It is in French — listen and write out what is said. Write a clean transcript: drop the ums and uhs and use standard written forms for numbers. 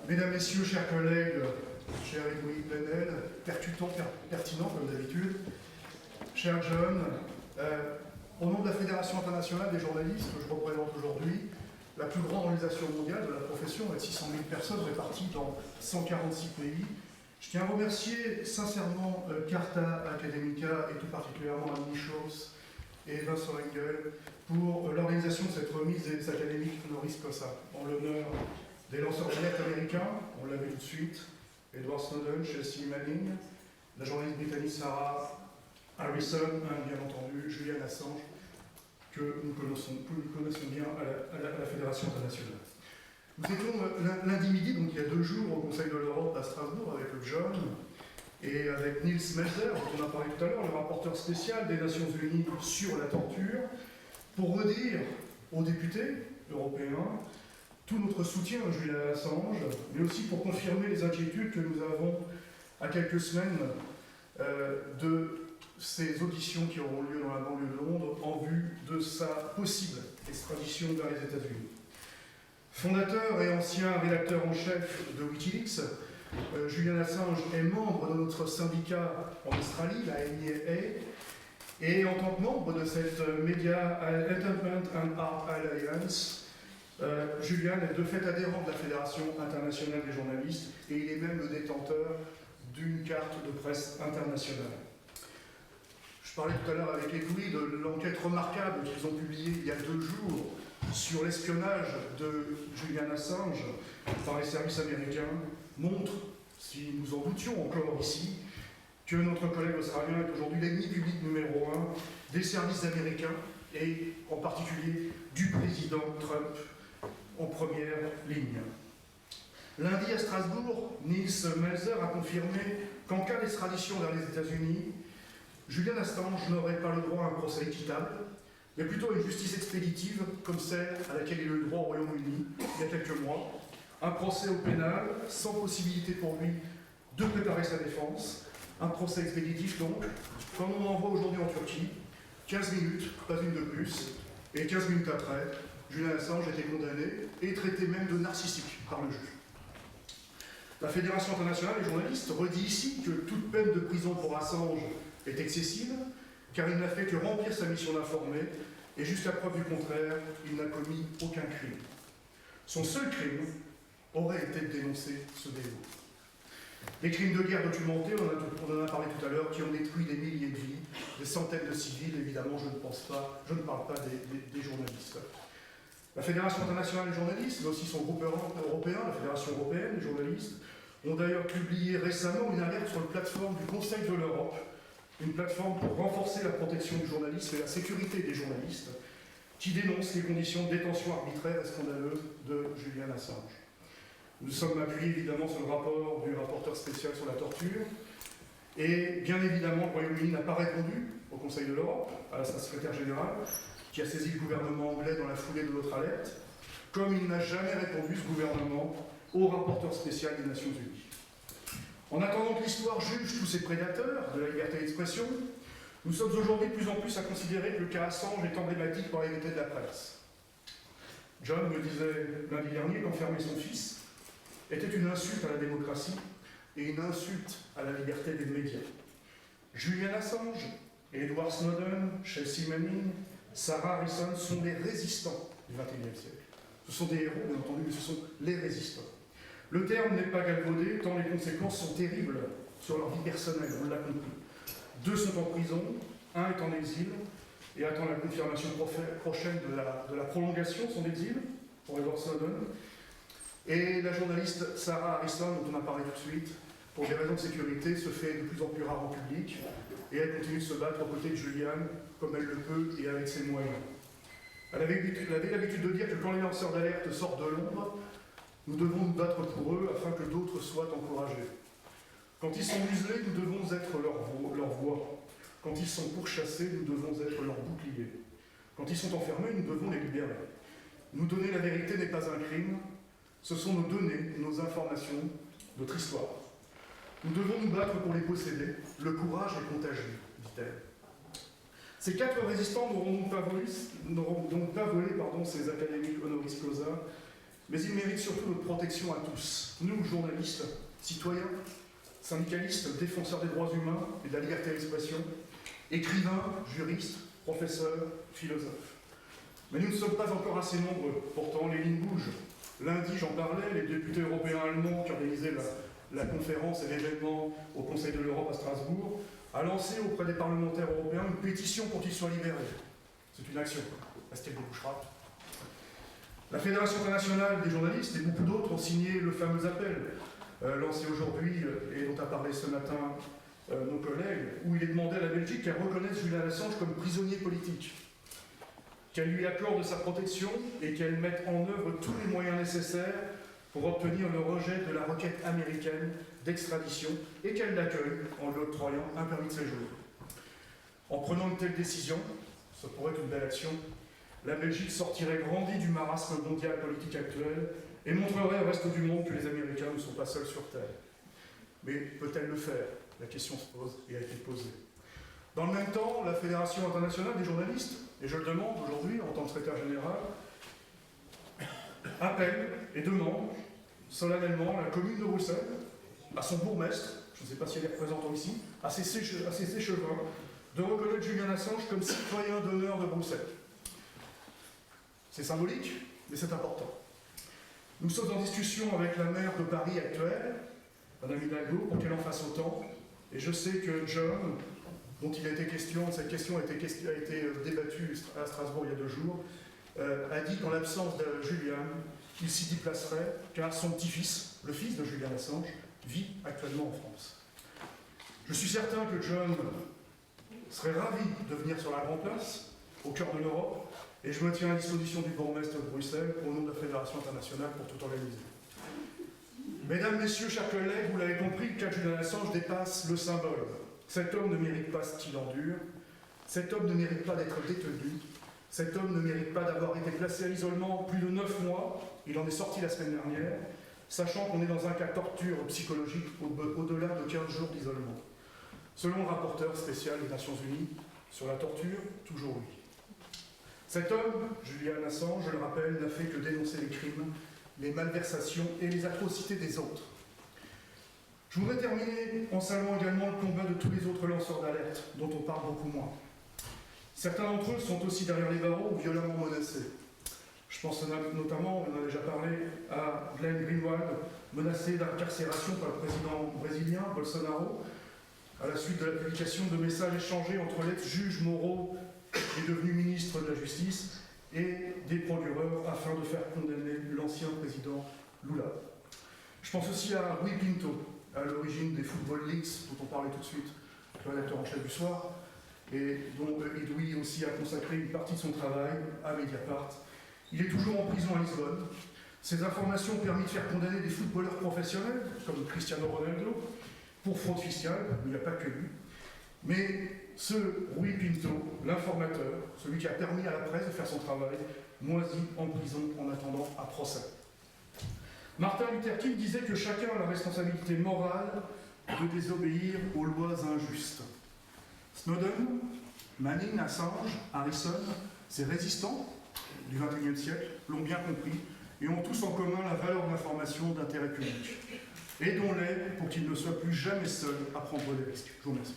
Mesdames, Messieurs, chers collègues, cher Louis Plenel, pertinent comme d'habitude, cher John, au nom de la Fédération internationale des journalistes que je représente aujourd'hui, la plus grande organisation mondiale de la profession avec 600 000 personnes réparties dans 146 pays, je tiens à remercier sincèrement Carta Academica et tout particulièrement Annie Schloss et Vincent Engel pour l'organisation de cette remise des académiques honoris causa en l'honneur des lanceurs d'alerte américains, on l'a vu tout de suite, Edward Snowden, Chelsea Manning, la journaliste britannique Sarah Harrison, et bien entendu Julian Assange, que nous connaissons bien à la Fédération internationale. Nous étions lundi midi, donc il y a 2 jours, au Conseil de l'Europe à Strasbourg avec John et avec Nils Melzer, dont on a parlé tout à l'heure, le rapporteur spécial des Nations Unies sur la torture, pour redire aux députés européens tout notre soutien à Julian Assange, mais aussi pour confirmer les inquiétudes que nous avons à quelques semaines de ces auditions qui auront lieu dans la banlieue de Londres en vue de sa possible extradition vers les États-Unis. Fondateur et ancien rédacteur en chef de Wikileaks, Julian Assange est membre de notre syndicat en Australie, la NIAA, et en tant que membre de cette Media Entertainment and Art Alliance, Julian est de fait adhérent de la Fédération internationale des journalistes et il est même le détenteur d'une carte de presse internationale. Je parlais tout à l'heure avec Edoui de l'enquête remarquable qu'ils ont publiée il y a 2 jours sur l'espionnage de Julian Assange par les services américains, montre, si nous en doutions encore ici, que notre collègue australien est aujourd'hui l'ennemi public numéro 1 des services américains et en particulier du président Trump en première ligne. Lundi à Strasbourg, Nils Melzer a confirmé qu'en cas d'extradition vers les États-Unis, Julian Assange n'aurait pas le droit à un procès équitable, mais plutôt à une justice expéditive comme celle à laquelle il a eu le droit au Royaume-Uni il y a quelques mois, un procès au pénal sans possibilité pour lui de préparer sa défense, un procès expéditif donc, comme on en voit aujourd'hui en Turquie, 15 minutes, pas une de plus, et 15 minutes après, Julian Assange était condamné et traité même de narcissique par le juge. La Fédération internationale des journalistes redit ici que toute peine de prison pour Assange est excessive, car il n'a fait que remplir sa mission d'informer, et jusqu'à preuve du contraire, il n'a commis aucun crime. Son seul crime aurait été de dénoncer ce délit. Les crimes de guerre documentés, on en a parlé tout à l'heure, qui ont détruit des milliers de vies, des centaines de civils, évidemment, je ne parle pas des journalistes. La Fédération internationale des journalistes, mais aussi son groupe européen, la Fédération européenne des journalistes, ont d'ailleurs publié récemment une alerte sur la plateforme du Conseil de l'Europe, une plateforme pour renforcer la protection du journalisme et la sécurité des journalistes, qui dénonce les conditions de détention arbitraire et scandaleuse de Julian Assange. Nous sommes appuyés évidemment sur le rapport du rapporteur spécial sur la torture, et bien évidemment, le Royaume-Uni n'a pas répondu au Conseil de l'Europe, à sa secrétaire générale, qui a saisi le gouvernement anglais dans la foulée de notre alerte, comme il n'a jamais répondu, ce gouvernement, au rapporteur spécial des Nations Unies. En attendant que l'histoire juge tous ces prédateurs de la liberté d'expression, nous sommes aujourd'hui de plus en plus à considérer que le cas Assange est emblématique par l'unité de la presse. John me disait lundi dernier qu'enfermer son fils était une insulte à la démocratie et une insulte à la liberté des médias. Julian Assange, Edward Snowden, Chelsea Manning, Sarah Harrison sont des résistants du XXIe siècle. Ce sont des héros, bien entendu, mais ce sont les résistants. Le terme n'est pas galvaudé, tant les conséquences sont terribles sur leur vie personnelle, on l'a compris. 2 sont en prison, 1 est en exil, et attend la confirmation prochaine de la prolongation de son exil, pour Edward Snowden. Et la journaliste Sarah Harrison, dont on a parlé tout de suite, pour des raisons de sécurité, se fait de plus en plus rare en public, et elle continue de se battre aux côtés de Julian, comme elle le peut et avec ses moyens. Elle avait l'habitude de dire que quand les lanceurs d'alerte sortent de l'ombre, nous devons nous battre pour eux afin que d'autres soient encouragés. Quand ils sont muselés, nous devons être leur voix. Quand ils sont pourchassés, nous devons être leur bouclier. Quand ils sont enfermés, nous devons les libérer. Nous donner la vérité n'est pas un crime, ce sont nos données, nos informations, notre histoire. Nous devons nous battre pour les posséder. Le courage est contagieux, dit-elle. Ces 4 résistants n'auront donc pas volé ces académiques honoris causa mais il mérite surtout notre protection à tous, nous, journalistes, citoyens, syndicalistes, défenseurs des droits humains et de la liberté d'expression, écrivains, juristes, professeurs, philosophes. Mais nous ne sommes pas encore assez nombreux, pourtant les lignes bougent. Lundi, j'en parlais, les députés européens allemands qui organisaient la conférence et l'événement au Conseil de l'Europe à Strasbourg a lancé auprès des parlementaires européens une pétition pour qu'ils soient libérés. C'est une action. Est-ce qu'elle débouchera ? La Fédération internationale des journalistes et beaucoup d'autres ont signé le fameux appel lancé aujourd'hui et dont a parlé ce matin nos collègues, où il est demandé à la Belgique qu'elle reconnaisse Julian Assange comme prisonnier politique, qu'elle lui accorde sa protection et qu'elle mette en œuvre tous les moyens nécessaires pour obtenir le rejet de la requête américaine d'extradition et qu'elle l'accueille en lui octroyant un permis de séjour. En prenant une telle décision, ça pourrait être une belle action, la Belgique sortirait grandie du marasme mondial politique actuel et montrerait au reste du monde que les Américains ne sont pas seuls sur Terre. Mais peut-elle le faire ? La question se pose et a été posée. Dans le même temps, la Fédération internationale des journalistes, et je le demande aujourd'hui en tant que secrétaire général, appelle et demande solennellement à la commune de Bruxelles, à son bourgmestre, je ne sais pas si elle est représentante ici, à ses échevins, de reconnaître Julian Assange comme citoyen d'honneur de Bruxelles. C'est symbolique, mais c'est important. Nous sommes en discussion avec la maire de Paris actuelle, Madame Hidalgo, pour qu'elle en fasse autant. Et je sais que John, dont il a été question, cette question a été débattue à Strasbourg il y a 2 jours, a dit qu'en l'absence de Julian, il s'y déplacerait, car son petit-fils, le fils de Julian Assange, vit actuellement en France. Je suis certain que John serait ravi de venir sur la Grande Place, au cœur de l'Europe, et je me tiens à disposition du bourgmestre de Bruxelles, au nom de la Fédération internationale, pour tout organiser. Mesdames, Messieurs, chers collègues, vous l'avez compris, le cas de Julian Assange dépasse le symbole. Cet homme ne mérite pas ce qu'il endure, cet homme ne mérite pas d'être détenu, cet homme ne mérite pas d'avoir été placé à l'isolement plus de 9 mois, il en est sorti la semaine dernière, sachant qu'on est dans un cas de torture psychologique au-delà de 15 jours d'isolement. Selon le rapporteur spécial des Nations Unies sur la torture, toujours lui. Cet homme, Julian Assange, je le rappelle, n'a fait que dénoncer les crimes, les malversations et les atrocités des autres. Je voudrais terminer en saluant également le combat de tous les autres lanceurs d'alerte, dont on parle beaucoup moins. Certains d'entre eux sont aussi derrière les barreaux ou violemment menacés. Je pense notamment, on en a déjà parlé, à Glenn Greenwald, menacé d'incarcération par le président brésilien Bolsonaro, à la suite de la publication de messages échangés entre l'ex-juge Moro, qui est devenu ministre de la Justice, et des procureurs afin de faire condamner l'ancien président Lula. Je pense aussi à Rui Pinto, à l'origine des Football Leaks, dont on parlait tout de suite, le rédacteur en chef du soir, et dont Edoui aussi a consacré une partie de son travail à Mediapart. Il est toujours en prison à Lisbonne. Ces informations ont permis de faire condamner des footballeurs professionnels, comme Cristiano Ronaldo, pour fraude fiscale, il n'y a pas que lui. Mais ce Rui Pinto, l'informateur, celui qui a permis à la presse de faire son travail, moisit en prison en attendant un procès. Martin Luther King disait que chacun a la responsabilité morale de désobéir aux lois injustes. Snowden, Manning, Assange, Harrison, ces résistants du XXIe siècle l'ont bien compris et ont tous en commun la valeur de l'information d'intérêt public. Aidons-les pour qu'ils ne soient plus jamais seuls à prendre des risques. Je vous remercie.